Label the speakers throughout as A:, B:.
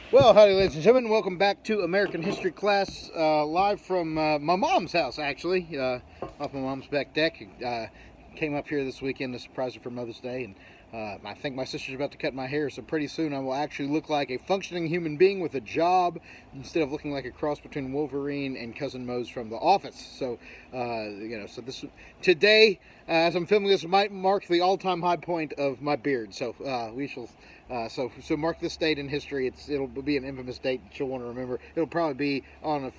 A: Well, howdy, ladies and gentlemen. Welcome back to American History class, live from my mom's house, actually, off my mom's back deck. Came up here this weekend to surprise her for Mother's Day, and I think my sister's about to cut my hair, so pretty soon I will actually look like a functioning human being with a job instead of looking like a cross between Wolverine and Cousin Mose from The Office. So, so this today, as I'm filming this, might mark the all-time high point of my beard. So we shall. So mark this date in history. It'll be an infamous date that you'll want to remember. It'll probably be on a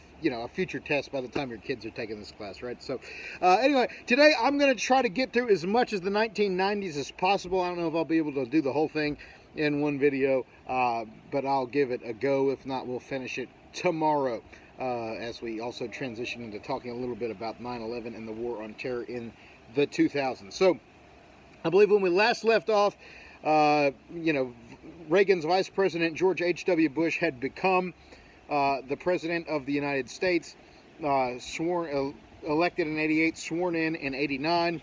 A: future test by the time your kids are taking this class, right? So anyway, today I'm going to try to get through as much of the 1990s as possible. I don't know if I'll be able to do the whole thing in one video, but I'll give it a go. If not, we'll finish it tomorrow as we also transition into talking a little bit about 9/11 and the war on terror in the 2000s. So I believe when we last left off, Reagan's vice president, George H.W. Bush, had become the president of the United States, elected in 88, sworn in 89.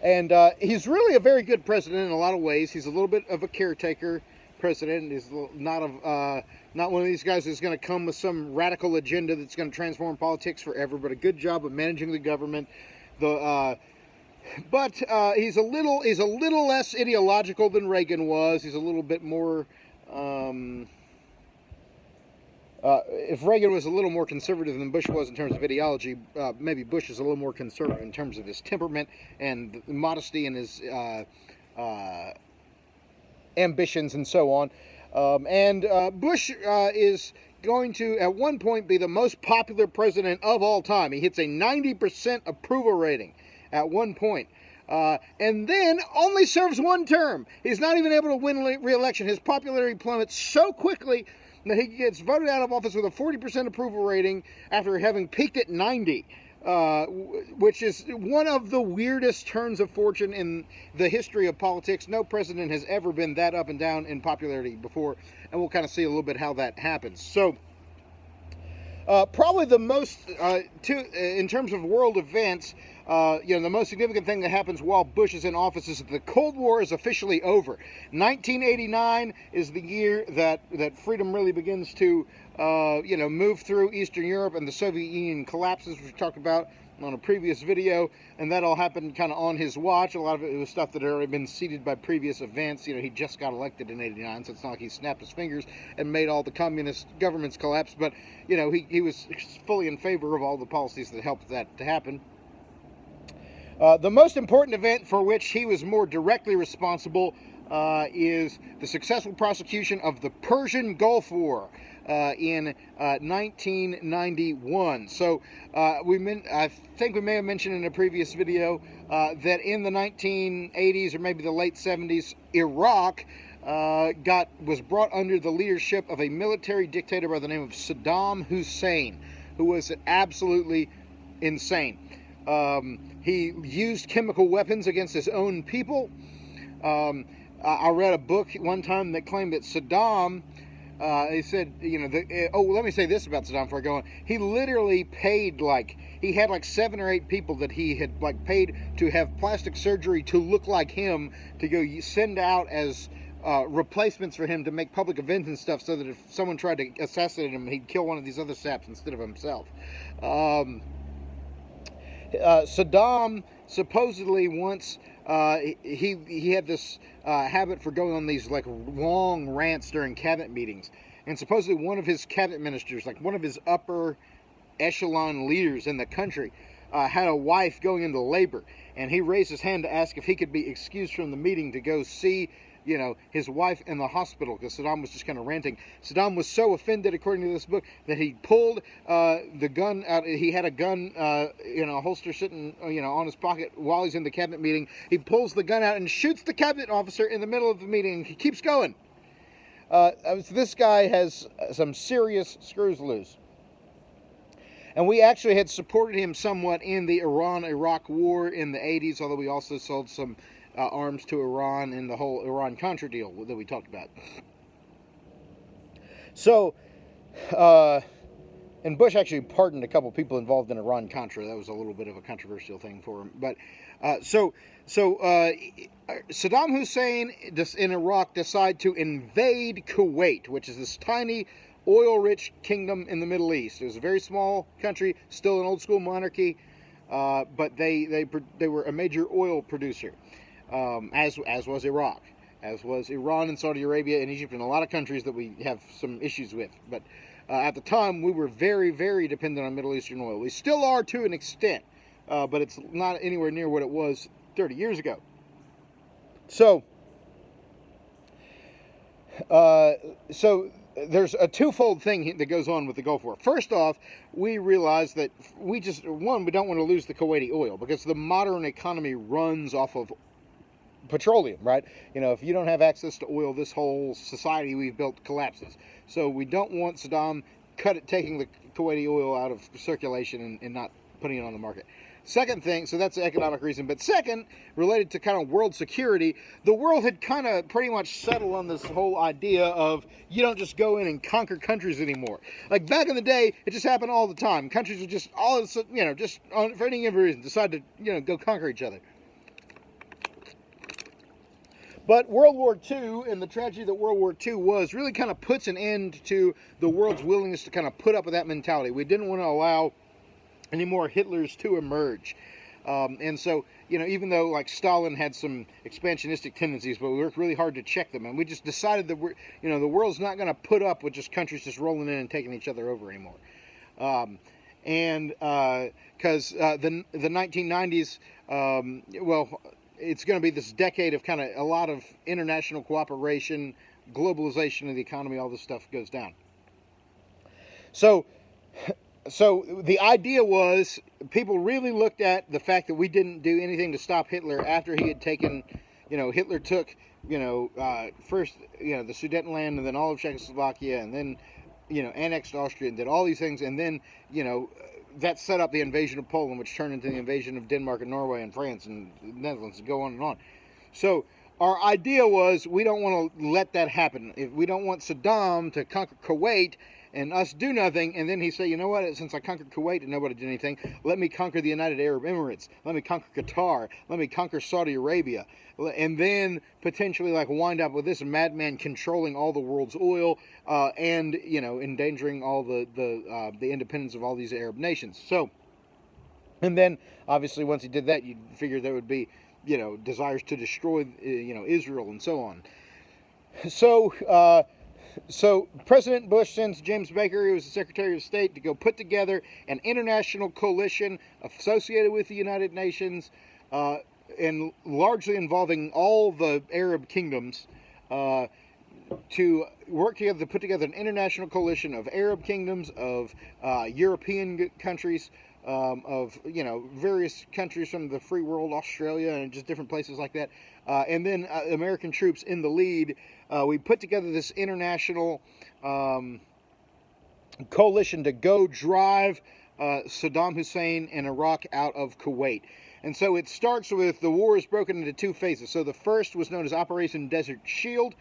A: And he's really a very good president in a lot of ways. He's a little bit of a caretaker president. He's not one of these guys who's going to come with some radical agenda that's going to transform politics forever, but a good job of managing the government. But he's a little less ideological than Reagan was. He's a little bit more. If Reagan was a little more conservative than Bush was in terms of ideology, maybe Bush is a little more conservative in terms of his temperament and modesty and his ambitions and so on. Bush is going to, at one point, be the most popular president of all time. He hits a 90% approval rating at one point. And then only serves one term. He's not even able to win re-election. His popularity plummets so quickly that he gets voted out of office with a 40% approval rating after having peaked at 90, which is one of the weirdest turns of fortune in the history of politics. No president has ever been that up and down in popularity before, and we'll kind of see a little bit how that happens. So, probably the most, in terms of world events, the most significant thing that happens while Bush is in office is that the Cold War is officially over. 1989 is the year that freedom really begins to, move through Eastern Europe, and the Soviet Union collapses, which we talked about on a previous video, and that all happened kind of on his watch. A lot of it was stuff that had already been seeded by previous events. He just got elected in 89, so it's not like he snapped his fingers and made all the communist governments collapse, but, he was fully in favor of all the policies that helped that to happen. The most important event for which he was more directly responsible is the successful prosecution of the Persian Gulf War in 1991. So I think we may have mentioned in a previous video that in the 1980s or maybe the late 70s, Iraq was brought under the leadership of a military dictator by the name of Saddam Hussein, who was absolutely insane. He used chemical weapons against his own people. I read a book one time that claimed that Saddam, he said, let me say this about Saddam before I go on. He literally paid, he had 7 or 8 people that he had paid to have plastic surgery to look like him, to go send out as replacements for him to make public events and stuff, so that if someone tried to assassinate him, he'd kill one of these other saps instead of himself. Saddam supposedly once he had this habit for going on these long rants during cabinet meetings, and supposedly one of his cabinet ministers, one of his upper echelon leaders in the country, had a wife going into labor, and he raised his hand to ask if he could be excused from the meeting to go see his wife in the hospital, because Saddam was just kind of ranting. Saddam was so offended, according to this book, that he pulled the gun out. He had a gun in a holster sitting, on his pocket while he's in the cabinet meeting. He pulls the gun out and shoots the cabinet officer in the middle of the meeting. He keeps going. This guy has some serious screws loose. And we actually had supported him somewhat in the Iran-Iraq war in the 80s, although we also sold some arms to Iran in the whole Iran-Contra deal that we talked about. So, And Bush actually pardoned a couple people involved in Iran-Contra. That was a little bit of a controversial thing for him. But Saddam Hussein in Iraq decided to invade Kuwait, which is this tiny oil-rich kingdom in the Middle East. It was a very small country, still an old-school monarchy, but they were a major oil producer, as was Iraq, as was Iran and Saudi Arabia and Egypt and a lot of countries that we have some issues with. But at the time, we were very, very dependent on Middle Eastern oil. We still are to an extent, but it's not anywhere near what it was 30 years ago. So there's a twofold thing that goes on with the Gulf War. First off, we realize that we don't want to lose the Kuwaiti oil because the modern economy runs off of petroleum, right? You know, if you don't have access to oil, this whole society we've built collapses. So we don't want Saddam taking the Kuwaiti oil out of circulation and not putting it on the market. Second thing, so that's the economic reason. But second, related to kind of world security, the world had kind of pretty much settled on this whole idea of you don't just go in and conquer countries anymore. Like back in the day, it just happened all the time. Countries would just for any given reason decide to go conquer each other. But World War II and the tragedy that World War II was really kind of puts an end to the world's willingness to kind of put up with that mentality. We didn't want to allow any more Hitlers to emerge. And so, even though like Stalin had some expansionistic tendencies, but we worked really hard to check them. And we just decided that the world's not going to put up with just countries just rolling in and taking each other over anymore. Because the 1990s, it's going to be this decade of kind of a lot of international cooperation, globalization of the economy, all this stuff goes down. So the idea was people really looked at the fact that we didn't do anything to stop Hitler after he had taken, Hitler took, first, the Sudetenland and then all of Czechoslovakia and then, annexed Austria and did all these things. And then, that set up the invasion of Poland, which turned into the invasion of Denmark and Norway and France and the Netherlands and go on and on. So our idea was we don't want to let that happen. If we don't want Saddam to conquer Kuwait and us do nothing, and then he say, you know what, since I conquered Kuwait and nobody did anything, let me conquer the United Arab Emirates, let me conquer Qatar, let me conquer Saudi Arabia, and then potentially wind up with this madman controlling all the world's oil and endangering all the independence of all these Arab nations. So, and then obviously once he did that, you'd figure there would be desires to destroy Israel and so on. So President Bush sends James Baker, who was the Secretary of State, to go put together an international coalition associated with the United Nations and largely involving all the Arab kingdoms to work together to put together an international coalition of Arab kingdoms, of European countries, of various countries from the free world, Australia, and just different places like that, and then American troops in the lead. We put together this international coalition to go drive Saddam Hussein and Iraq out of Kuwait. And so it starts with the war is broken into two phases. So the first was known as Operation Desert Shield,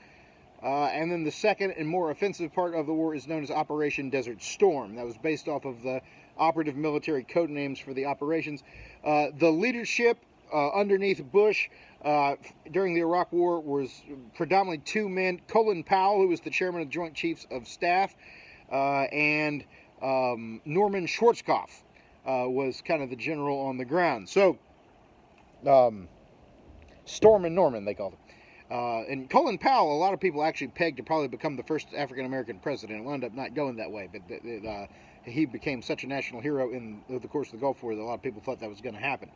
A: and then the second and more offensive part of the war is known as Operation Desert Storm. That was based off of the operative military code names for the operations. The leadership underneath Bush during the Iraq War was predominantly two men: Colin Powell, who was the chairman of the Joint Chiefs of Staff, and Norman Schwarzkopf was kind of the general on the ground. So, Storm and Norman, they called him. And Colin Powell, a lot of people actually pegged to probably become the first African-American president. It wound up not going that way, but he became such a national hero in the course of the Gulf War that a lot of people thought that was going to happen.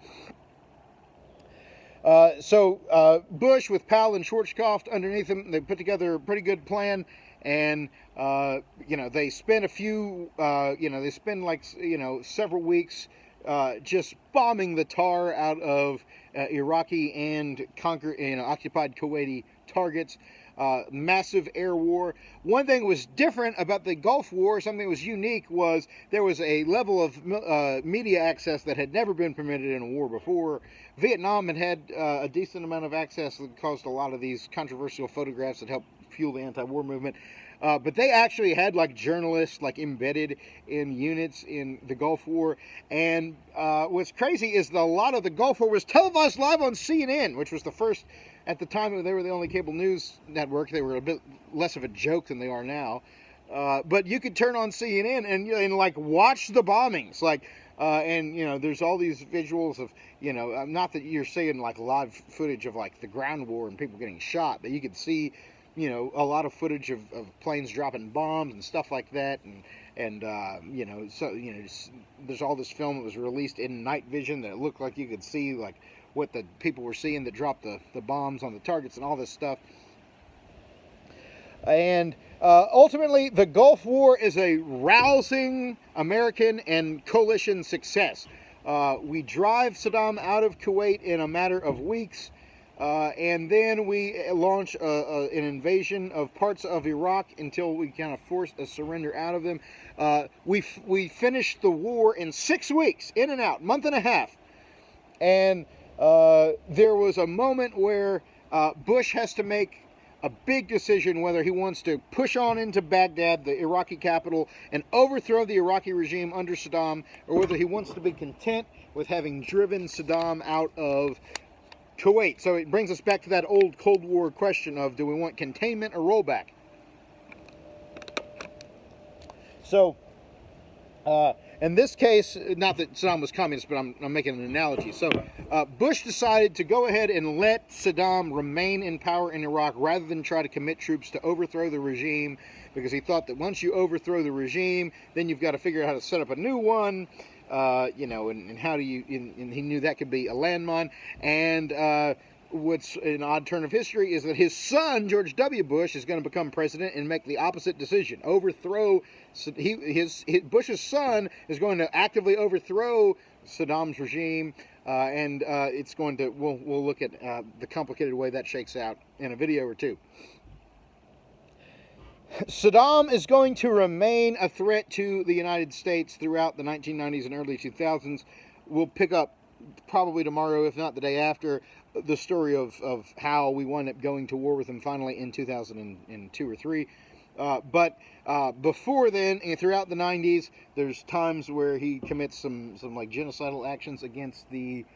A: So Bush, with Powell and Schwarzkopf underneath him, they put together a pretty good plan, and they spent several weeks just bombing the tar out of Iraqi and occupied Kuwaiti targets. Massive air war. One thing was different about the Gulf War, something that was unique, was there was a level of media access that had never been permitted in a war before. Vietnam had a decent amount of access that caused a lot of these controversial photographs that helped fuel the anti-war movement. But they actually had like journalists like embedded in units in the Gulf War. And what's crazy is that a lot of the Gulf War was televised live on CNN, which was the first, at the time they were the only cable news network. They were a bit less of a joke than they are now. But you could turn on CNN and like watch the bombings, like, and you know, there's all these visuals of, you know, not that you're seeing like live footage of like the ground war and people getting shot, but you could see, you know, a lot of footage of planes dropping bombs and stuff like that, and you know, so you know, there's all this film that was released in night vision that looked like you could see like what the people were seeing that dropped the bombs on the targets and all this stuff. And ultimately, the Gulf War is a rousing American and coalition success. We drive Saddam out of Kuwait in a matter of weeks, and then we launch an invasion of parts of Iraq until we kind of force a surrender out of them. We finished the war in 6 weeks, in and out, month and a half. And there was a moment where Bush has to make a big decision whether he wants to push on into Baghdad, the Iraqi capital, and overthrow the Iraqi regime under Saddam, or whether he wants to be content with having driven Saddam out of Kuwait. So it brings us back to that old Cold War question of, do we want containment or rollback? So, in this case, not that Saddam was communist, but I'm making an analogy. So Bush decided to go ahead and let Saddam remain in power in Iraq rather than try to commit troops to overthrow the regime, because he thought that once you overthrow the regime, then you've got to figure out how to set up a new one, you know, and how do you, and he knew that could be a landmine. And what's an odd turn of history is that his son, George W. Bush, is going to become president and make the opposite decision. Overthrow, Bush's son is going to actively overthrow Saddam's regime, and it's going to, we'll look at the complicated way that shakes out in a video or two. Saddam is going to remain a threat to the United States throughout the 1990s and early 2000s. We'll pick up probably tomorrow, if not the day after, the story of how we wound up going to war with him finally in 2002 or 3. But before then, and throughout the 90s, there's times where he commits some like genocidal actions against the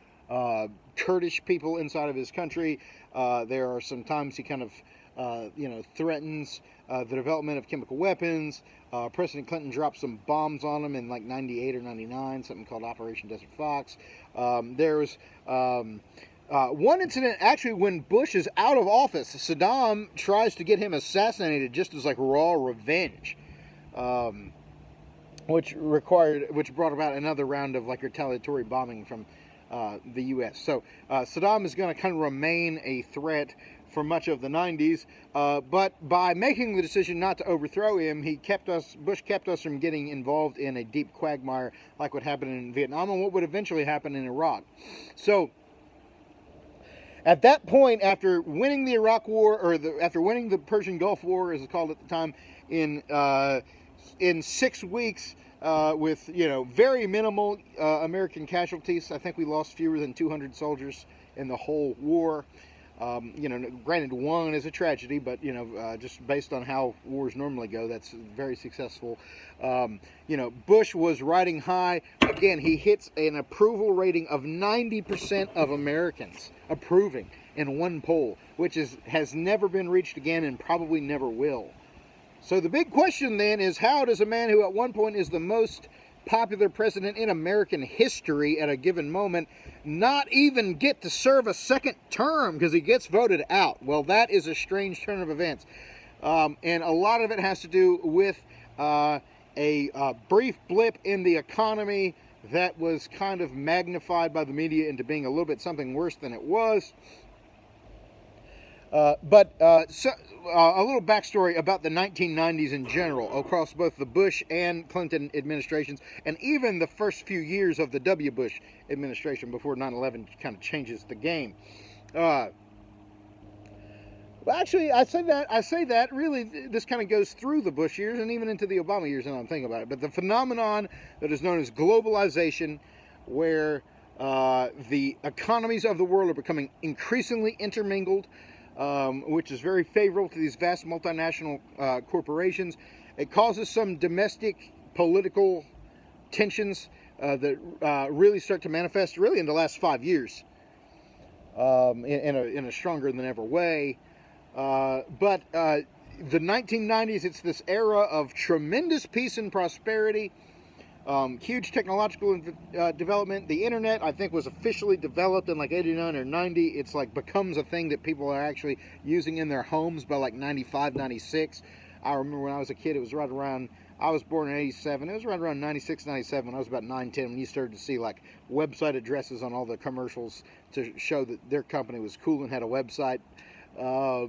A: Kurdish people inside of his country. There are some times he kind of you know, threatens the development of chemical weapons. President Clinton dropped some bombs on him in like 98 or 99, something called Operation Desert Fox. There was one incident, actually, when Bush is out of office, Saddam tries to get him assassinated just as like raw revenge, which brought about another round of like retaliatory bombing from the U.S. So Saddam is going to kind of remain a threat for much of the 90s, but by making the decision not to overthrow him, Bush kept us from getting involved in a deep quagmire like what happened in Vietnam and what would eventually happen in Iraq. So at that point, after winning the Iraq War, or after winning the Persian Gulf War, as it's called at the time, in 6 weeks, with, you know, very minimal American casualties. I think we lost fewer than 200 soldiers in the whole war. You know, granted, one is a tragedy, but, you know, just based on how wars normally go, that's very successful. You know, Bush was riding high. Again, he hits an approval rating of 90% of Americans approving in one poll, which has never been reached again and probably never will. So the big question then is, how does a man who at one point is the most popular president in American history at a given moment not even get to serve a second term because he gets voted out? Well, that is a strange turn of events. And a lot of it has to do with a brief blip in the economy that was kind of magnified by the media into being a little bit something worse than it was. But a little backstory about the 1990s in general, across both the Bush and Clinton administrations, and even the first few years of the W. Bush administration before 9/11 kind of changes the game. Well, actually, I say that really this kind of goes through the Bush years and even into the Obama years, and I'm thinking about it. But the phenomenon that is known as globalization, where the economies of the world are becoming increasingly intermingled. which is very favorable to these vast multinational corporations. It causes some domestic political tensions that really start to manifest really in the last 5 years in a stronger than ever way. But the 1990s, it's this era of tremendous peace and prosperity, huge technological development. The internet, I think, was officially developed in like 89 or 90. It's like becomes a thing that people are actually using in their homes by like 95, 96. I remember when I was a kid, it was right around, I was born in 87. It was right around 96, 97 when I was about 9, 10, when you started to see like website addresses on all the commercials to show that their company was cool and had a website. I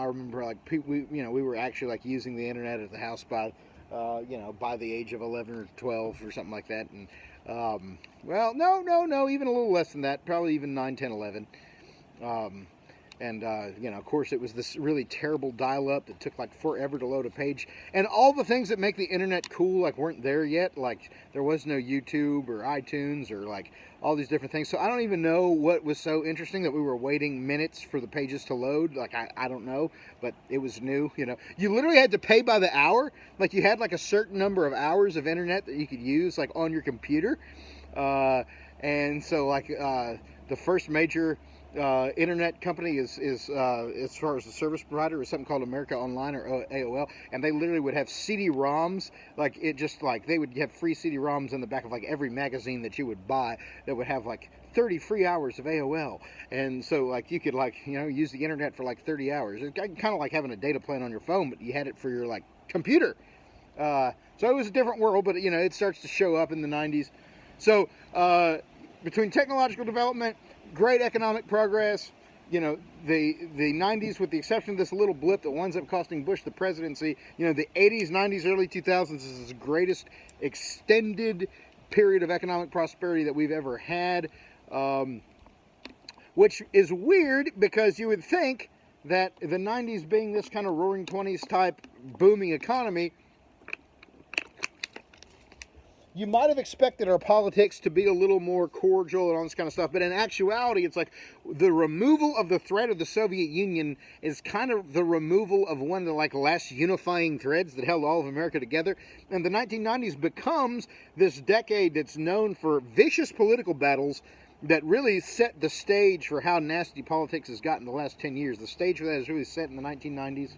A: remember like we were actually like using the internet at the house by the age of 11 or 12 or something like that. And no, even a little less than that, probably even 9, 10, 11. Of course, it was this really terrible dial-up that took like forever to load a page. And all the things that make the internet cool like weren't there yet. Like there was no YouTube or iTunes or like all these different things. So I don't even know what was so interesting that we were waiting minutes for the pages to load. Like I don't know, but it was new. You literally had to pay by the hour. Like you had like a certain number of hours of internet that you could use like on your computer. And so like the first major internet company is as far as the service provider is something called America Online or AOL, and they literally would have CD-ROMs, like it just like they would have free CD-ROMs in the back of like every magazine that you would buy that would have like 30 free hours of AOL, and so like you could like use the internet for like 30 hours. It's kind of like having a data plan on your phone, but you had it for your like computer. So it was a different world, but it starts to show up in the 90s. So between technological development, great economic progress, the 90s, with the exception of this little blip that winds up costing Bush the presidency, the 80s, 90s, early 2000s is the greatest extended period of economic prosperity that we've ever had, which is weird because you would think that the 90s being this kind of roaring 20s type booming economy, you might have expected our politics to be a little more cordial and all this kind of stuff, but in actuality, it's like the removal of the threat of the Soviet Union is kind of the removal of one of the like last unifying threads that held all of America together. And the 1990s becomes this decade that's known for vicious political battles that really set the stage for how nasty politics has gotten the last 10 years. The stage for that is really set in the 1990s.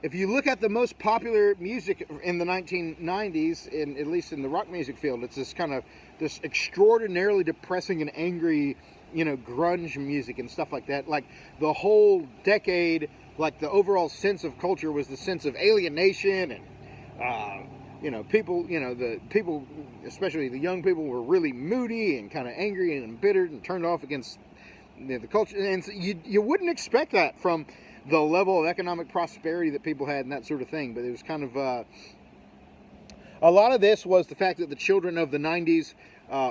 A: If you look at the most popular music in the 1990s, at least in the rock music field, it's this extraordinarily depressing and angry, grunge music and stuff like that. Like the whole decade, like the overall sense of culture was the sense of alienation and, the people, especially the young people, were really moody and kind of angry and embittered and turned off against the culture. And so you wouldn't expect that from the level of economic prosperity that people had and that sort of thing. But it was kind of a lot of this was the fact that the children of the 90s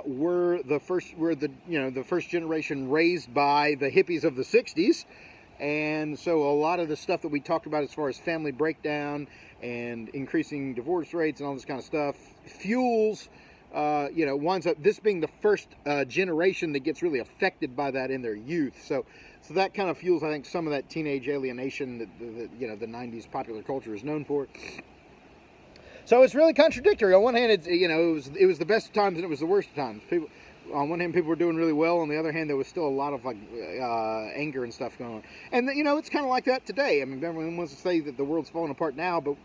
A: were the first generation raised by the hippies of the 60s. And so a lot of the stuff that we talked about as far as family breakdown and increasing divorce rates and all this kind of stuff fuels winds up this being the first generation that gets really affected by that in their youth. So that kind of fuels, I think, some of that teenage alienation that the 90s popular culture is known for. So it's really contradictory. On one hand, it was the best of times and it was the worst of times. On one hand, people were doing really well. On the other hand, there was still a lot of like anger and stuff going on. And it's kind of like that today. I mean, everyone wants to say that the world's falling apart now, but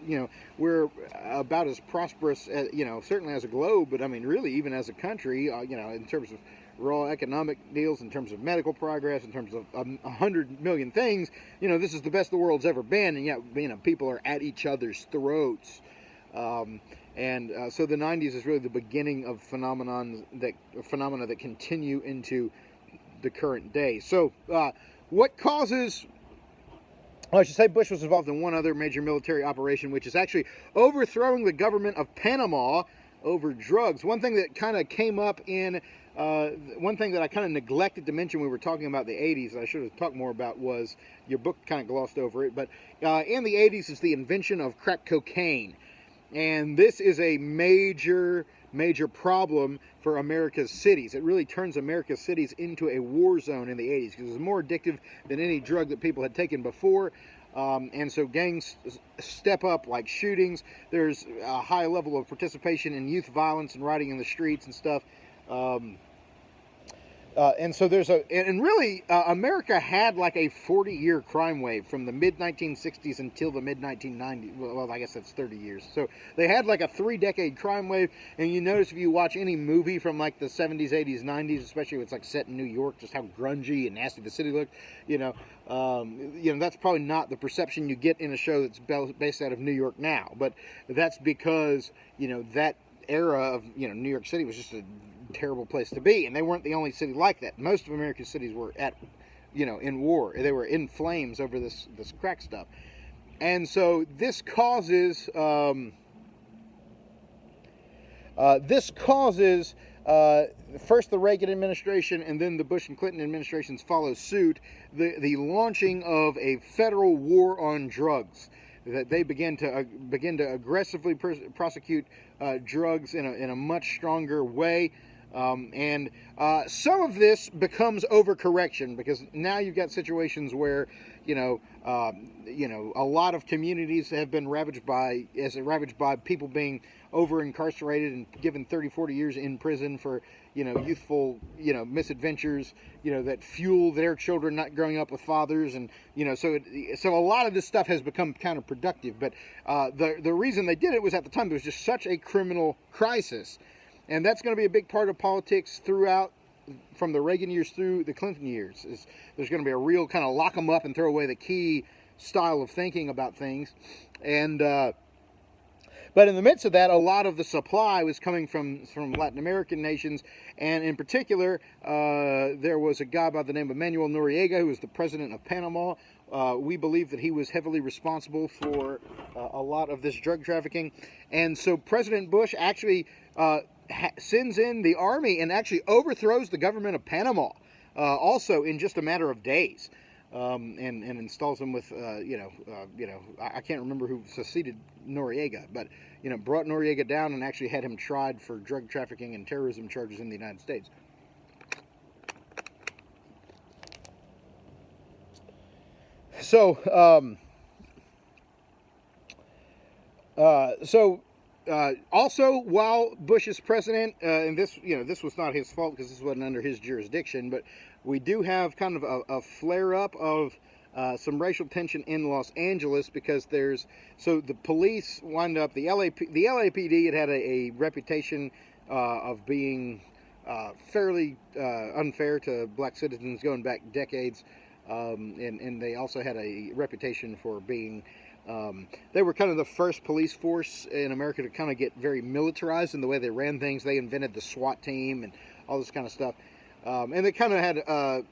A: we're about as prosperous, as, certainly as a globe. But I mean, really, even as a country, in terms of raw economic deals, in terms of medical progress, in terms of 100 million things, this is the best the world's ever been. And yet, people are at each other's throats. So the 90s is really the beginning of phenomena that continue into the current day. So what causes... I should say Bush was involved in one other major military operation, which is actually overthrowing the government of Panama over drugs. One thing that kind of came up in... one thing that I kind of neglected to mention when we were talking about the 80s, I should have talked more about, was your book kind of glossed over it, but in the 80s is the invention of crack cocaine. And this is a major major problem for America's cities. It really turns America's cities into a war zone in the 80s because it was more addictive than any drug that people had taken before. And so gangs step up, like shootings. There's a high level of participation in youth violence and rioting in the streets and stuff. And so really, America had like a 40-year crime wave from the mid-1960s until the mid-1990s. Well, I guess that's 30 years. So they had like a 3-decade crime wave. And you notice if you watch any movie from like the 70s, 80s, 90s, especially if it's like set in New York, just how grungy and nasty the city looked, that's probably not the perception you get in a show that's based out of New York now. But that's because, that era of, New York City was just a terrible place to be, and they weren't the only city like that. Most of America's cities were in war. They were in flames over this crack stuff, and so this causes first the Reagan administration and then the Bush and Clinton administrations follow suit. The launching of a federal war on drugs. That they begin to aggressively prosecute drugs in a much stronger way. And some of this becomes overcorrection because now you've got situations where, a lot of communities have been ravaged by people being over incarcerated and given 30, 40 years in prison for, youthful, misadventures, that fuel their children not growing up with fathers. And, so a lot of this stuff has become counterproductive. But the reason they did it was at the time there was just such a criminal crisis. And that's going to be a big part of politics throughout, from the Reagan years through the Clinton years. There's going to be a real kind of lock them up and throw away the key style of thinking about things. And but in the midst of that, a lot of the supply was coming from Latin American nations. And in particular, there was a guy by the name of Manuel Noriega, who was the president of Panama. We believe that he was heavily responsible for a lot of this drug trafficking. And so President Bush actually sends in the army and actually overthrows the government of Panama, also in just a matter of days, and installs him with, I can't remember who succeeded Noriega, but, brought Noriega down and actually had him tried for drug trafficking and terrorism charges in the United States. So, also, while Bush is president, and this was not his fault because this wasn't under his jurisdiction, but we do have kind of a flare-up of some racial tension in Los Angeles because the police wind up, the LAPD had a reputation of being fairly unfair to black citizens going back decades, and they also had a reputation for being they were kind of the first police force in America to kind of get very militarized in the way they ran things. They invented the SWAT team and all this kind of stuff. And they kind of had a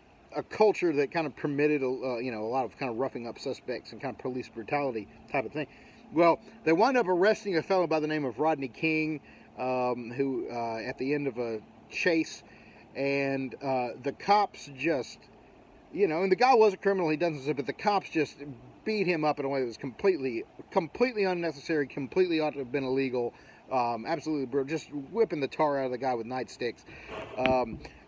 A: culture that kind of permitted, a lot of kind of roughing up suspects and kind of police brutality type of thing. Well, they wound up arresting a fellow by the name of Rodney King, who at the end of a chase, and the cops just, and the guy was a criminal, he doesn't say, but the cops just beat him up in a way that was completely unnecessary, completely ought to have been illegal, absolutely brutal, just whipping the tar out of the guy with nightsticks.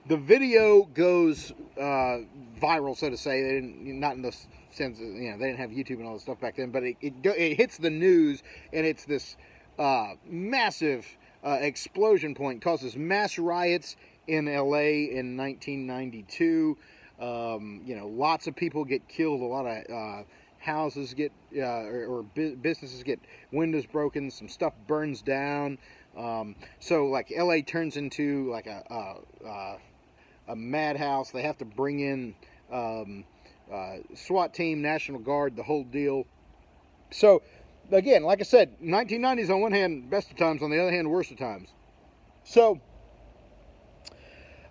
A: The video goes viral, so to say. They didn't, not in the sense that, they didn't have YouTube and all this stuff back then, but it hits the news, and it's this massive explosion point, causes mass riots in LA in 1992. Lots of people get killed, a lot of houses get or businesses get windows broken, some stuff burns down. So like LA turns into like a madhouse. They have to bring in SWAT team, National Guard, the whole deal. So again, like I said, 1990s on one hand, best of times, on the other hand, worst of times. So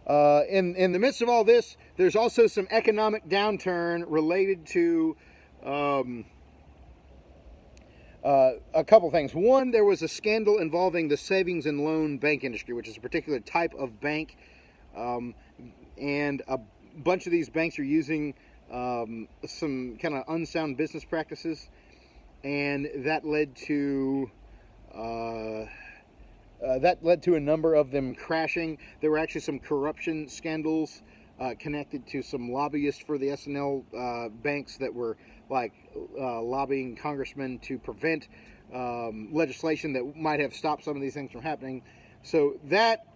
A: in the midst of all this, there's also some economic downturn related to a couple things. One, there was a scandal involving the savings and loan bank industry, which is a particular type of bank, and a bunch of these banks are using some kind of unsound business practices, and that led to that led to a number of them crashing. There were actually some corruption scandals connected to some lobbyists for the S&L banks that were like lobbying congressmen to prevent legislation that might have stopped some of these things from happening. So that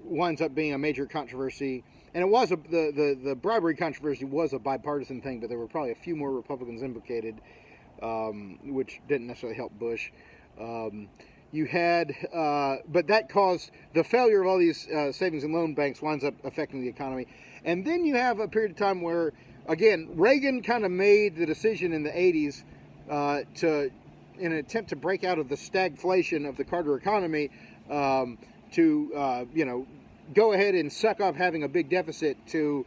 A: winds up being a major controversy. And it was the bribery controversy was a bipartisan thing, but there were probably a few more Republicans implicated, which didn't necessarily help Bush. You had, but that caused the failure of all these savings and loan banks winds up affecting the economy. And then you have a period of time where, again, Reagan kind of made the decision in the 80s in an attempt to break out of the stagflation of the Carter economy, to go ahead and suck up having a big deficit to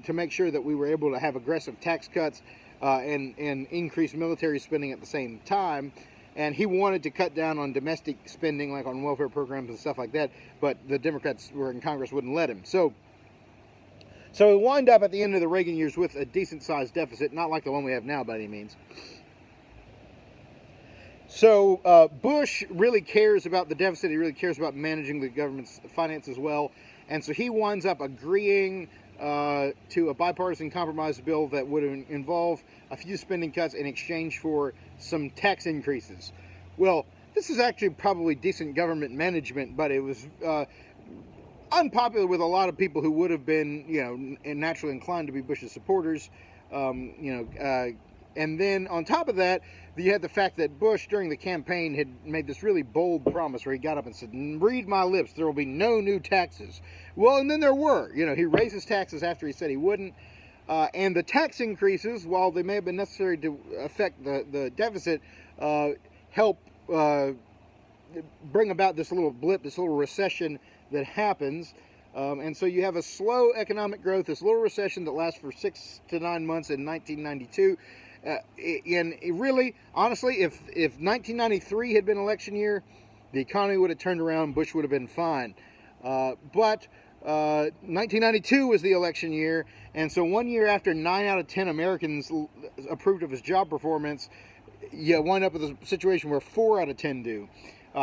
A: make sure that we were able to have aggressive tax cuts and increase military spending at the same time. And he wanted to cut down on domestic spending, like on welfare programs and stuff like that, but the Democrats who were in Congress wouldn't let him. So we wind up at the end of the Reagan years with a decent-sized deficit, not like the one we have now by any means. So Bush really cares about the deficit. He really cares about managing the government's finances well. And so he winds up agreeing to a bipartisan compromise bill that would involve a few spending cuts in exchange for some tax increases. Well, this is actually probably decent government management, but it was unpopular with a lot of people who would have been, naturally inclined to be Bush's supporters. And then on top of that, you had the fact that Bush, during the campaign, had made this really bold promise where he got up and said, "Read my lips, there will be no new taxes." Well, and then there were. He raised his taxes after he said he wouldn't. And the tax increases, while they may have been necessary to affect the deficit, help bring about this little blip, this little recession that happens. And so you have a slow economic growth, this little recession that lasts for 6 to 9 months in 1992. And really, honestly, if 1993 had been election year, the economy would have turned around, Bush would have been fine. But 1992 was the election year, and so 1 year after 9 out of 10 Americans approved of his job performance, you wind up with a situation where 4 out of 10 do,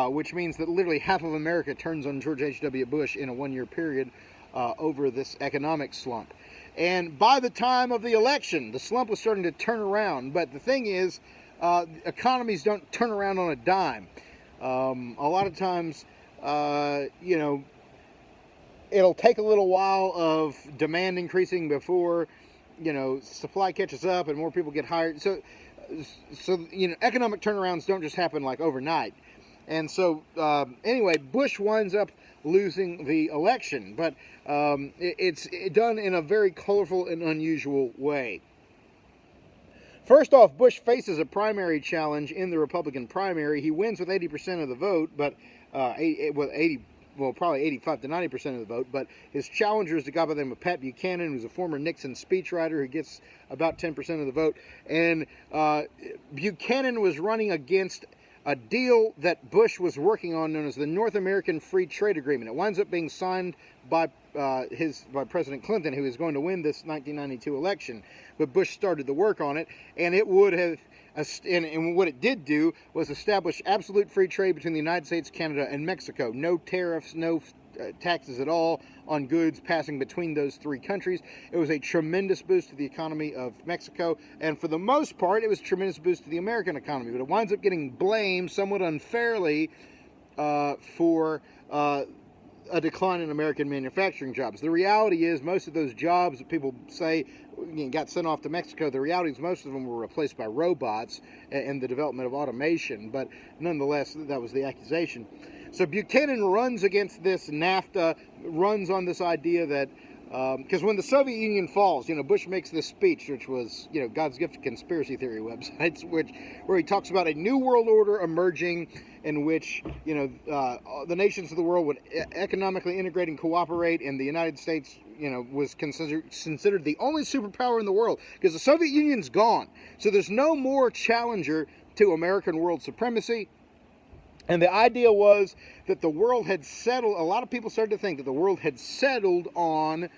A: which means that literally half of America turns on George H.W. Bush in a 1 year period over this economic slump. And by the time of the election, the slump was starting to turn around. But the thing is, economies don't turn around on a dime. A lot of times, it'll take a little while of demand increasing before, supply catches up and more people get hired. So economic turnarounds don't just happen like overnight. And so, anyway, Bush winds up losing the election, but it's done in a very colorful and unusual way. First off, Bush faces a primary challenge in the Republican primary. He wins with 80% of the vote, but probably 85 to 90% of the vote, but his challenger is a guy by the name of Pat Buchanan, who's a former Nixon speechwriter who gets about 10% of the vote. And Buchanan was running against a deal that Bush was working on known as the North American Free Trade Agreement. It winds up being signed by President Clinton, who is going to win this 1992 election. But Bush started the work on it, and it would have, and what it did do was establish absolute free trade between the United States, Canada, and Mexico. No tariffs, no taxes at all on goods passing between those three countries. It was a tremendous boost to the economy of Mexico, and for the most part, it was a tremendous boost to the American economy. But it winds up getting blamed somewhat unfairly for a decline in American manufacturing jobs. The reality is most of those jobs that people say got sent off to Mexico, the reality is most of them were replaced by robots and the development of automation, but nonetheless, that was the accusation. So Buchanan runs against this NAFTA, runs on this idea that, because when the Soviet Union falls, Bush makes this speech, which was, God's gift to conspiracy theory websites, where he talks about a new world order emerging in which, the nations of the world would economically integrate and cooperate, and the United States, was considered the only superpower in the world, because the Soviet Union's gone. So there's no more challenger to American world supremacy. And the idea was that the world had settled, a lot of people started to think that the world had settled on,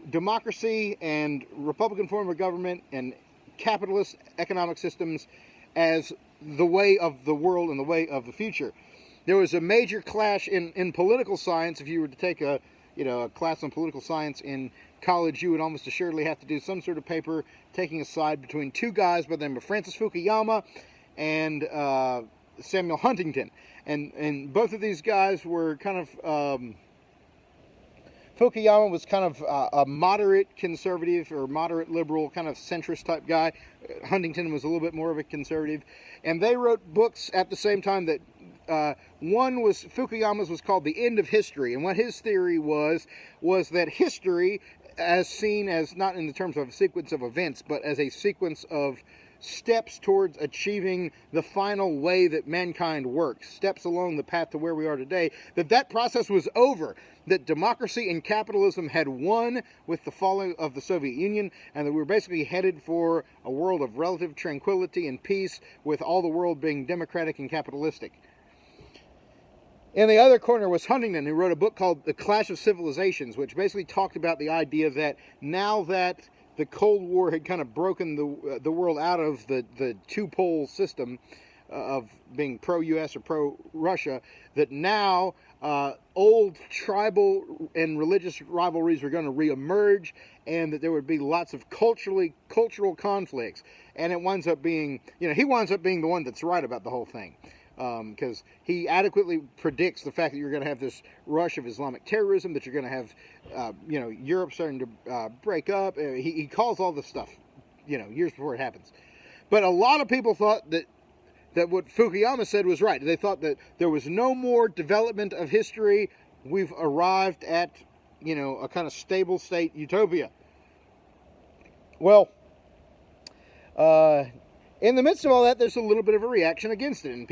A: democracy and Republican form of government and capitalist economic systems as the way of the world and the way of the future. There was a major clash in political science. If you were to take a class on political science in college, you would almost assuredly have to do some sort of paper taking a side between two guys by the name of Francis Fukuyama and Samuel Huntington. And both of these guys were kind of... Fukuyama was kind of a moderate conservative or moderate liberal, kind of centrist type guy. Huntington was a little bit more of a conservative. And they wrote books at the same time that one was, Fukuyama's was called The End of History. And what his theory was that history, as seen as not in the terms of a sequence of events, but as a sequence of steps towards achieving the final way that mankind works, steps along the path to where we are today, that process was over, that democracy and capitalism had won with the falling of the Soviet Union, and that we were basically headed for a world of relative tranquility and peace, with all the world being democratic and capitalistic. In the other corner was Huntington, who wrote a book called The Clash of Civilizations, which basically talked about the idea that now that the Cold War had kind of broken the world out of the two-pole system of being pro-U.S. or pro-Russia, that now old tribal and religious rivalries were going to reemerge, and that there would be lots of cultural conflicts. And it winds up being, he winds up being the one that's right about the whole thing. Because he adequately predicts the fact that you're going to have this rush of Islamic terrorism, that you're going to have, Europe starting to break up. He calls all this stuff, years before it happens. But a lot of people thought that what Fukuyama said was right. They thought that there was no more development of history. We've arrived at, a kind of stable state utopia. Well, in the midst of all that, there's a little bit of a reaction against it. And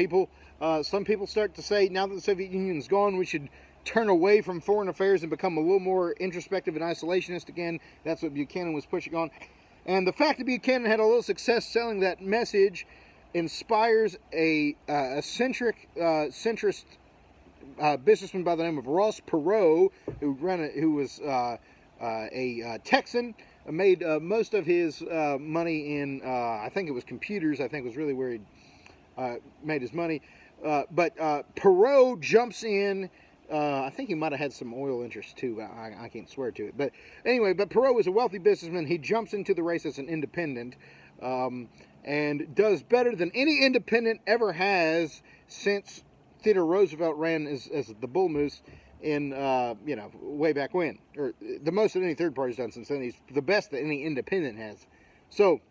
A: some people start to say, now that the Soviet Union's gone, we should turn away from foreign affairs and become a little more introspective and isolationist again. That's what Buchanan was pushing on. And the fact that Buchanan had a little success selling that message inspires a centrist businessman by the name of Ross Perot, who was a Texan, made most of his money in, I think it was computers, I think was really where he made his money. But Perot jumps in. I think he might have had some oil interest too. I can't swear to it. But anyway, Perot was a wealthy businessman. He jumps into the race as an independent and does better than any independent ever has since Theodore Roosevelt ran as the Bull Moose in, way back when. Or the most that any third party's done since then. He's the best that any independent has. So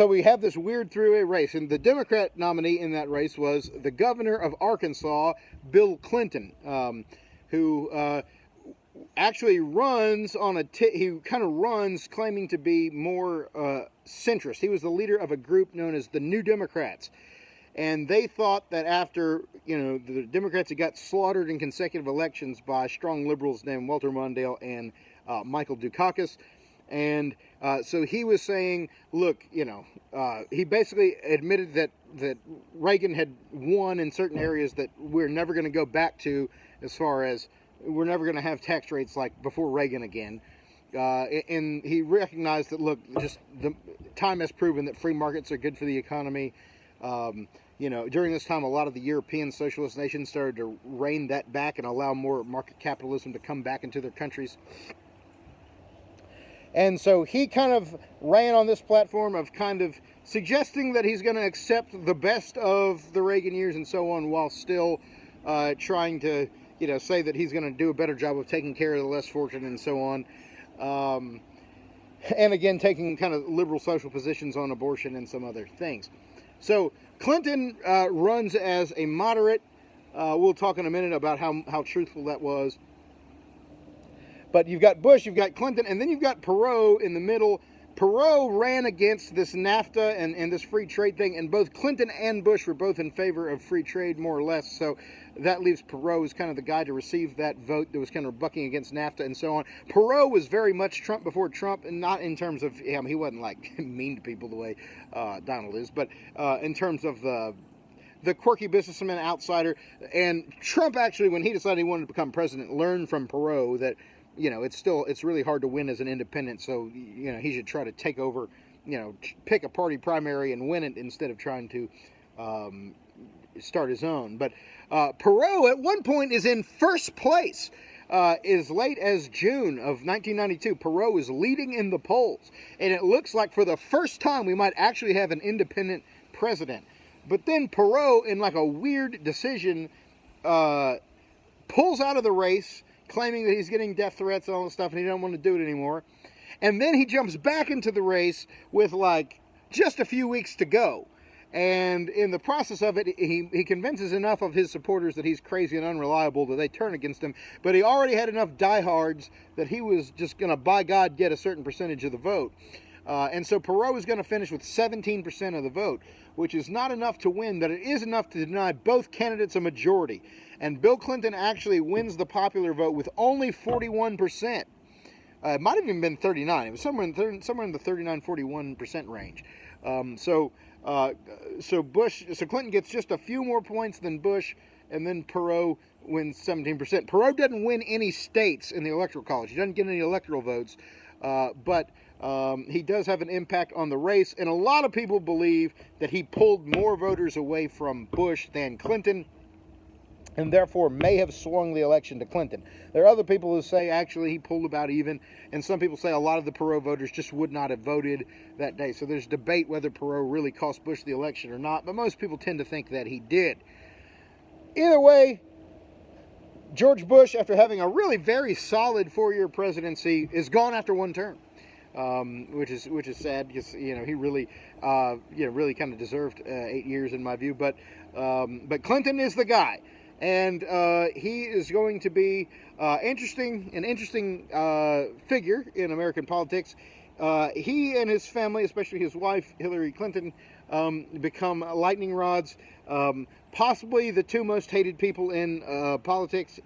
A: we have this weird three-way race, and the Democrat nominee in that race was the governor of Arkansas, Bill Clinton, who actually runs on he kind of runs claiming to be more centrist. He was the leader of a group known as the New Democrats, and they thought that after the Democrats had got slaughtered in consecutive elections by strong liberals named Walter Mondale and Michael Dukakis. And so he was saying, look, he basically admitted that Reagan had won in certain areas that we're never going to go back to, as far as we're never going to have tax rates like before Reagan again. And he recognized that, look, just the time has proven that free markets are good for the economy. During this time, a lot of the European socialist nations started to rein that back and allow more market capitalism to come back into their countries. And so he kind of ran on this platform of kind of suggesting that he's going to accept the best of the Reagan years and so on, while still trying to, say that he's going to do a better job of taking care of the less fortunate and so on. And again, taking kind of liberal social positions on abortion and some other things. So Clinton runs as a moderate. We'll talk in a minute about how truthful that was. But you've got Bush, you've got Clinton, and then you've got Perot in the middle. Perot ran against this NAFTA and this free trade thing, and both Clinton and Bush were both in favor of free trade, more or less. So that leaves Perot as kind of the guy to receive that vote that was kind of bucking against NAFTA and so on. Perot was very much Trump before Trump, and not in terms of, he wasn't like mean to people the way Donald is, but in terms of the quirky businessman outsider. And Trump actually, when he decided he wanted to become president, learned from Perot that, it's really hard to win as an independent, so, he should try to take over pick a party primary and win it instead of trying to start his own. But Perot at one point is in first place. As late as June of 1992, Perot is leading in the polls. And it looks like for the first time we might actually have an independent president. But then Perot, in like a weird decision, pulls out of the race, claiming that he's getting death threats and all this stuff, and he doesn't want to do it anymore. And then he jumps back into the race with like just a few weeks to go. And in the process of it, he convinces enough of his supporters that he's crazy and unreliable that they turn against him. But he already had enough diehards that he was just going to, by God, get a certain percentage of the vote. And so Perot is going to finish with 17% of the vote, which is not enough to win, but it is enough to deny both candidates a majority. And Bill Clinton actually wins the popular vote with only 41%. It might have even been 39. It was somewhere in the 39-41% range. So Clinton gets just a few more points than Bush, and then Perot wins 17%. Perot doesn't win any states in the Electoral College. He doesn't get any electoral votes, but he does have an impact on the race, and a lot of people believe that he pulled more voters away from Bush than Clinton, and therefore may have swung the election to Clinton. There are other people who say actually he pulled about even, and some people say a lot of the Perot voters just would not have voted that day. So there's debate whether Perot really cost Bush the election or not, but most people tend to think that he did. Either way, George Bush, after having a really very solid 4-year presidency, is gone after one term. Which is sad because he really really kind of deserved 8 years in my view. But Clinton is the guy. And he is going to be an interesting figure in American politics. He and his family, especially his wife, Hillary Clinton, become lightning rods. Possibly the two most hated people in politics,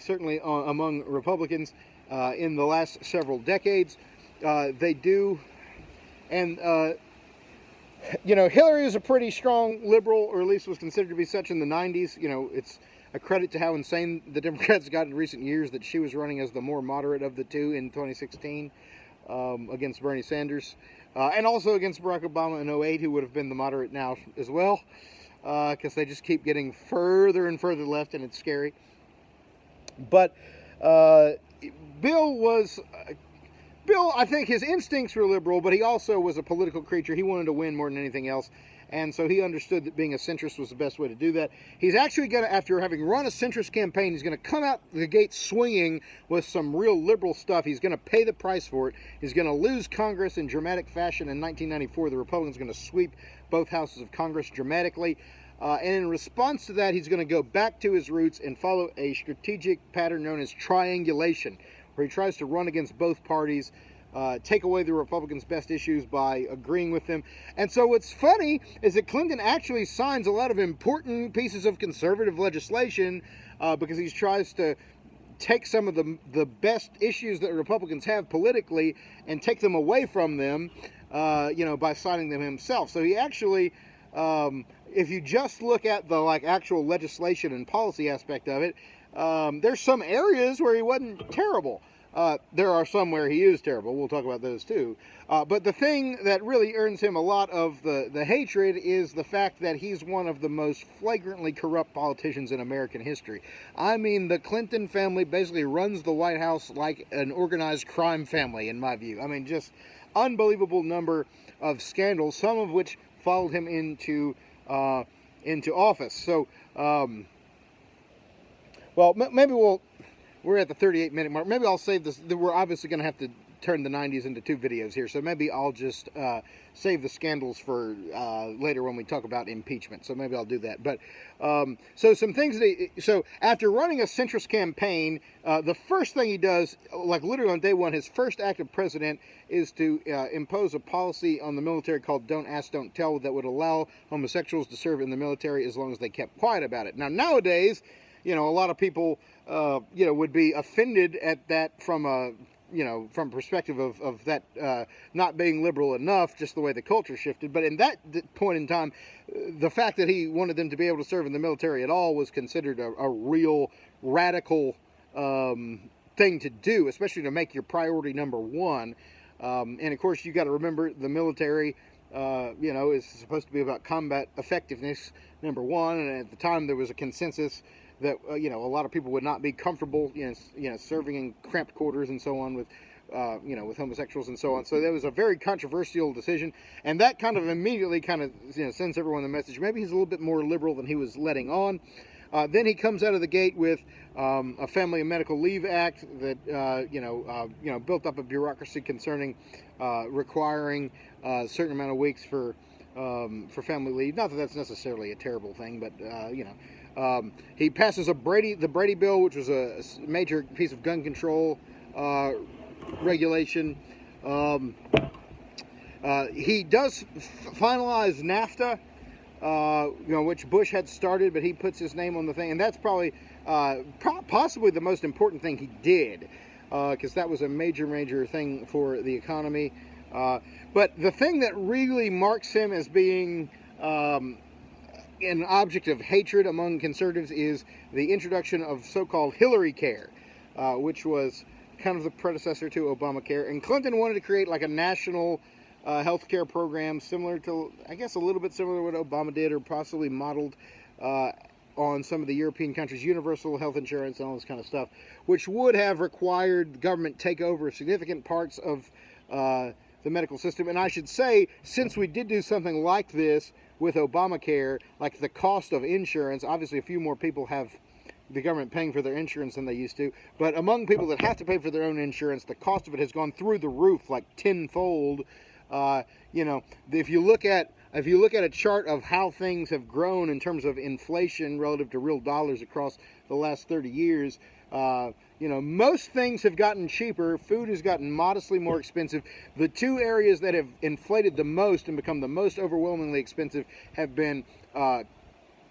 A: certainly among Republicans in the last several decades. They do. And Hillary is a pretty strong liberal, or at least was considered to be such in the 90's. It's a credit to how insane the Democrats got in recent years that she was running as the more moderate of the two in 2016 against Bernie Sanders. And also against Barack Obama in 2008, who would have been the moderate now as well, because they just keep getting further and further left, and it's scary. But Bill, I think his instincts were liberal, but he also was a political creature. He wanted to win more than anything else. And so he understood that being a centrist was the best way to do that. He's actually going to, after having run a centrist campaign, he's going to come out the gate swinging with some real liberal stuff. He's going to pay the price for it. He's going to lose Congress in dramatic fashion in 1994. The Republicans are going to sweep both houses of Congress dramatically. And in response to that, he's going to go back to his roots and follow a strategic pattern known as triangulation, where he tries to run against both parties, take away the Republicans' best issues by agreeing with them. And so what's funny is that Clinton actually signs a lot of important pieces of conservative legislation because he tries to take some of the best issues that Republicans have politically and take them away from them, by signing them himself. So he actually, if you just look at the actual legislation and policy aspect of it, there's some areas where he wasn't terrible. There are some where he is terrible. We'll talk about those too. But the thing that really earns him a lot of the hatred is the fact that he's one of the most flagrantly corrupt politicians in American history. I mean, the Clinton family basically runs the White House like an organized crime family, in my view. I mean, just unbelievable number of scandals, some of which followed him into office. So, maybe we're at the 38-minute mark. Maybe I'll save this. We're obviously going to have to turn the 90's into 2 videos here, so maybe I'll just save the scandals for later when we talk about impeachment. So maybe I'll do that. But so some things so after running a centrist campaign, the first thing he does, literally on day one, his first act of president is to impose a policy on the military called Don't Ask, Don't Tell, that would allow homosexuals to serve in the military as long as they kept quiet about it. Now, nowadays, a lot of people, would be offended at that from perspective of that not being liberal enough, just the way the culture shifted. But in that point in time, the fact that he wanted them to be able to serve in the military at all was considered a real radical thing to do, especially to make your priority number one. And of course, you got to remember the military, is supposed to be about combat effectiveness, number one. And at the time, there was a consensus that a lot of people would not be comfortable, serving in cramped quarters and so on with homosexuals and so on. So that was a very controversial decision, and that kind of immediately sends everyone the message. Maybe he's a little bit more liberal than he was letting on. Then he comes out of the gate with a Family and Medical Leave Act that built up a bureaucracy concerning requiring a certain amount of weeks for family leave. Not that that's necessarily a terrible thing, but he passes the Brady Bill, which was a major piece of gun control regulation. He does finalize NAFTA, which Bush had started, but he puts his name on the thing, and that's probably possibly the most important thing he did, because that was a major thing for the economy. But the thing that really marks him as being an object of hatred among conservatives is the introduction of so-called Hillary Care, which was kind of the predecessor to Obamacare. And Clinton wanted to create like a national health care program similar to, I guess, a little bit similar to what Obama did, or possibly modeled on some of the European countries, universal health insurance and all this kind of stuff, which would have required the government take over significant parts of the medical system. And I should say, since we did do something like this with Obamacare, like the cost of insurance, obviously a few more people have the government paying for their insurance than they used to, but among people that have to pay for their own insurance, the cost of it has gone through the roof, like tenfold. If you look at a chart of how things have grown in terms of inflation relative to real dollars across the last 30 years, most things have gotten cheaper. Food has gotten modestly more expensive. The two areas that have inflated the most and become the most overwhelmingly expensive have been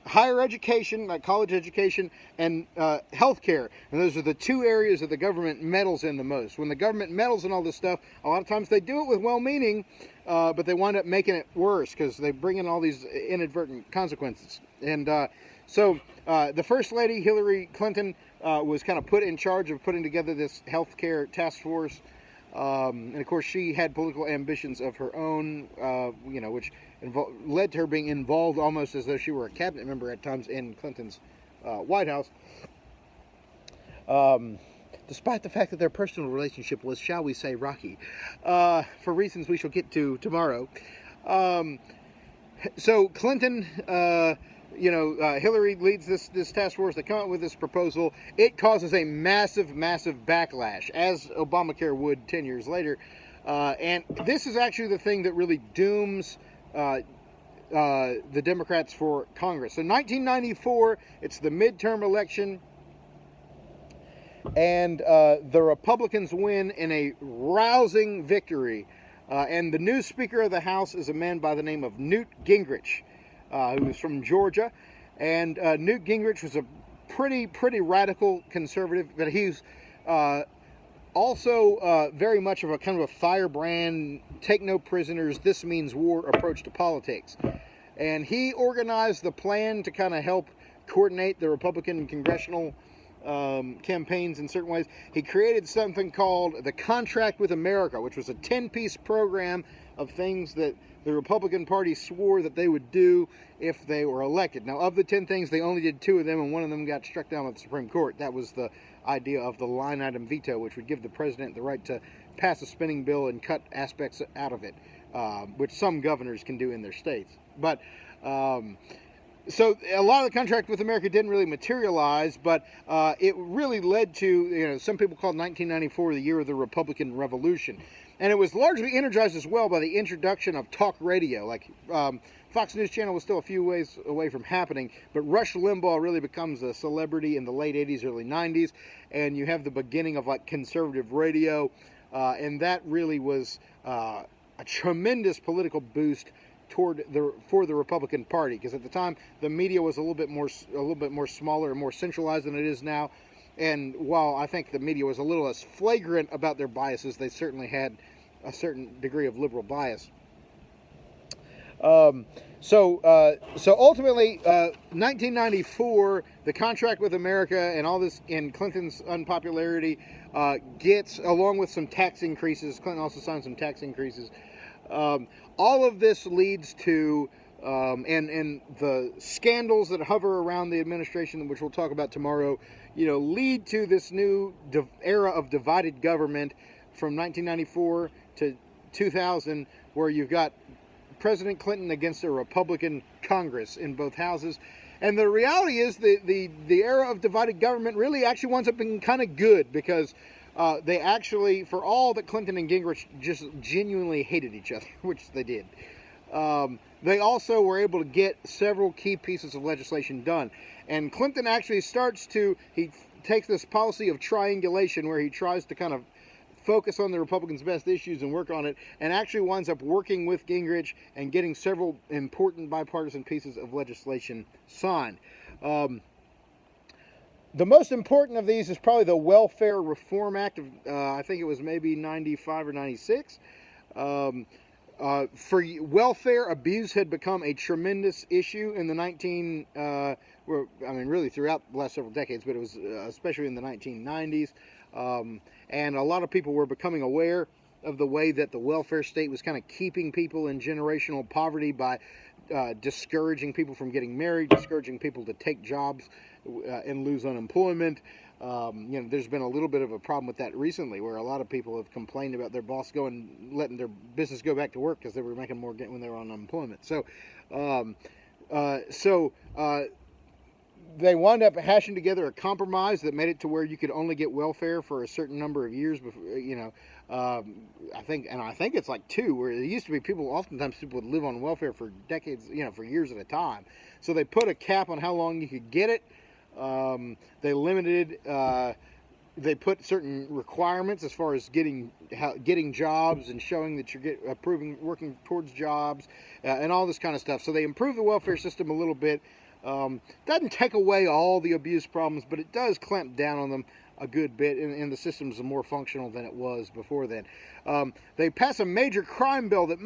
A: higher education, like college education, and healthcare. And those are the two areas that the government meddles in the most. When the government meddles in all this stuff, a lot of times they do it with well-meaning, but they wind up making it worse because they bring in all these inadvertent consequences. And so the First Lady, Hillary Clinton, was kind of put in charge of putting together this healthcare task force. And of course, she had political ambitions of her own, which led to her being involved almost as though she were a cabinet member at times in Clinton's White House. Despite the fact that their personal relationship was, shall we say, rocky, for reasons we shall get to tomorrow. So Clinton, Hillary leads this task force. They come up with this proposal. It causes a massive backlash, as Obamacare would 10 years later. And this is actually the thing that really dooms the Democrats for Congress. So 1994, it's the midterm election, and the Republicans win in a rousing victory. And the new Speaker of the House is a man by the name of Newt Gingrich, who is from Georgia. And Newt Gingrich was a pretty radical conservative, but he's also very much of a kind of a firebrand, take no prisoners, this means war approach to politics. And he organized the plan to kind of help coordinate the Republican congressional campaigns in certain ways. He created something called the Contract with America, which was a 10-piece program of things that the Republican Party swore that they would do if they were elected. Now, of the 10 things, they only did 2 of them, and one of them got struck down by the Supreme Court. That was the idea of the line item veto, which would give the president the right to pass a spending bill and cut aspects out of it, which some governors can do in their states. But so a lot of the Contract with America didn't really materialize, but it really led to, some people called 1994 the year of the Republican Revolution. And it was largely energized as well by the introduction of talk radio. Like Fox News Channel was still a few ways away from happening, but Rush Limbaugh really becomes a celebrity in the late 80s, early 90s, and you have the beginning of like conservative radio, and that really was a tremendous political boost for the Republican Party, because at the time the media was a little bit more smaller and more centralized than it is now. And while I think the media was a little less flagrant about their biases, they certainly had a certain degree of liberal bias. So ultimately, 1994, the contract with America and all this, and Clinton's unpopularity gets, along with some tax increases. Clinton also signed some tax increases. All of this leads to and the scandals that hover around the administration, which we'll talk about tomorrow, lead to this new era of divided government from 1994 to 2000, where you've got President Clinton against a Republican Congress in both houses. And the reality is the era of divided government really actually winds up being kind of good, because they actually, for all that Clinton and Gingrich just genuinely hated each other, which they did, they also were able to get several key pieces of legislation done. And Clinton actually he takes this policy of triangulation, where he tries to kind of focus on the Republicans' best issues and work on it, and actually winds up working with Gingrich and getting several important bipartisan pieces of legislation signed. The most important of these is probably the Welfare Reform Act of, I think it was maybe 95 or 96. For welfare, abuse had become a tremendous issue in the really throughout the last several decades, but it was especially in the 1990s. And a lot of people were becoming aware of the way that the welfare state was kind of keeping people in generational poverty by discouraging people from getting married, discouraging people to take jobs and lose unemployment. There's been a little bit of a problem with that recently, where a lot of people have complained about their boss letting their business go back to work because they were making more when they were on unemployment. So they wound up hashing together a compromise that made it to where you could only get welfare for a certain number of years before, I think it's like 2, where it used to be oftentimes people would live on welfare for decades, for years at a time. So they put a cap on how long you could get it. They limited, they put certain requirements as far as getting jobs and showing that you're working towards jobs, and all this kind of stuff. So they improved the welfare system a little bit. Doesn't take away all the abuse problems, but it does clamp down on them a good bit, and the system's more functional than it was before then. They pass a major crime bill that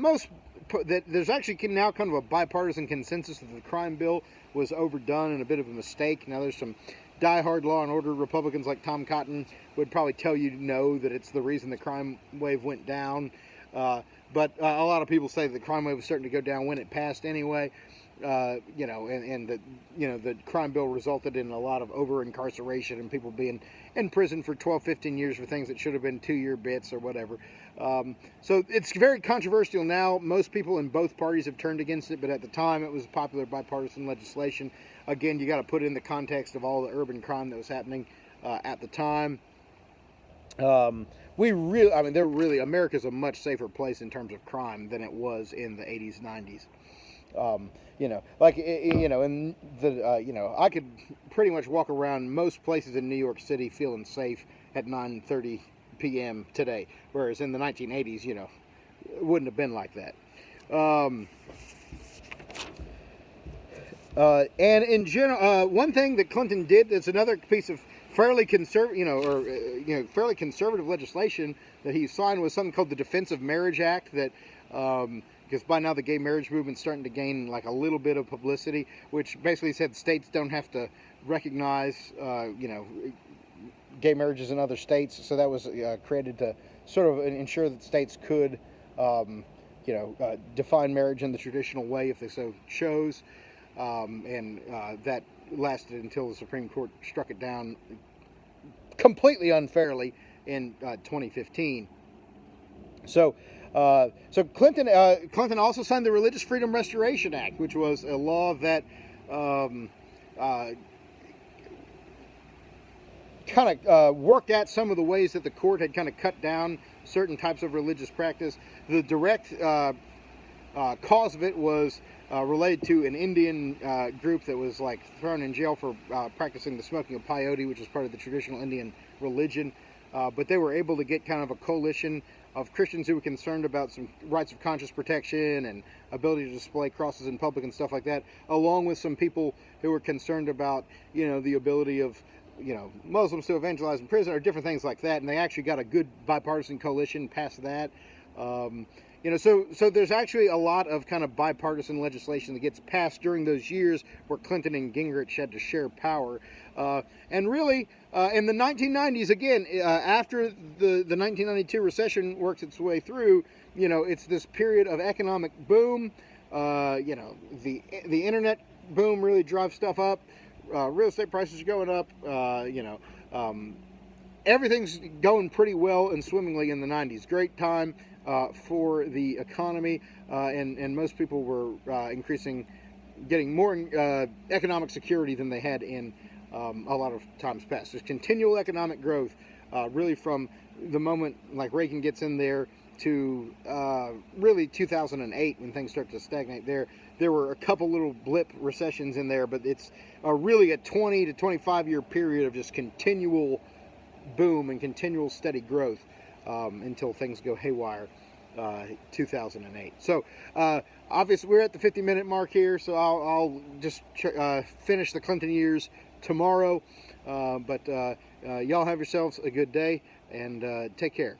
A: there's actually now kind of a bipartisan consensus that the crime bill was overdone and a bit of a mistake. Now there's some diehard Law and Order Republicans like Tom Cotton would probably tell you that it's the reason the crime wave went down. But a lot of people say the crime wave was starting to go down when it passed anyway. The crime bill resulted in a lot of over-incarceration and people being in prison for 12, 15 years for things that should have been 2-year bits or whatever. So it's very controversial now. Most people in both parties have turned against it, but at the time it was popular bipartisan legislation. Again, you got to put it in the context of all the urban crime that was happening at the time. America's a much safer place in terms of crime than it was in the 80s, 90s. I could pretty much walk around most places in New York City feeling safe at 9:30 p.m. today, whereas in the 1980s, it wouldn't have been like that. And in general, one thing that Clinton did that's another piece of fairly conservative legislation that he signed was something called the Defense of Marriage Act. That because by now the gay marriage movement's starting to gain like a little bit of publicity, which basically said states don't have to recognize, gay marriages in other states. So that was created to sort of ensure that states could, define marriage in the traditional way if they so chose. That lasted until the Supreme Court struck it down completely unfairly in 2015. So Clinton also signed the Religious Freedom Restoration Act, which was a law that kind of worked at some of the ways that the court had kind of cut down certain types of religious practice. The direct cause of it was related to an Indian group that was like thrown in jail for practicing the smoking of peyote, which is part of the traditional Indian religion. But they were able to get kind of a coalition of Christians who were concerned about some rights of conscience protection and ability to display crosses in public and stuff like that, along with some people who were concerned about, the ability of, Muslims to evangelize in prison or different things like that. And they actually got a good bipartisan coalition past that. So there's actually a lot of kind of bipartisan legislation that gets passed during those years where Clinton and Gingrich had to share power. And really, in the 1990s, again, after the 1992 recession works its way through, it's this period of economic boom. The internet boom really drives stuff up. Real estate prices are going up. Everything's going pretty well and swimmingly in the 90s. Great time for the economy, and most people were getting more economic security than they had in a lot of times past. There's continual economic growth, really from the moment like Reagan gets in there to really 2008 when things start to stagnate. There were a couple little blip recessions in there, but it's really a 20 to 25 year period of just continual boom and continual steady growth until things go haywire. 2008. So obviously we're at the 50-minute mark here, so I'll just finish the Clinton years tomorrow. But y'all have yourselves a good day, and take care.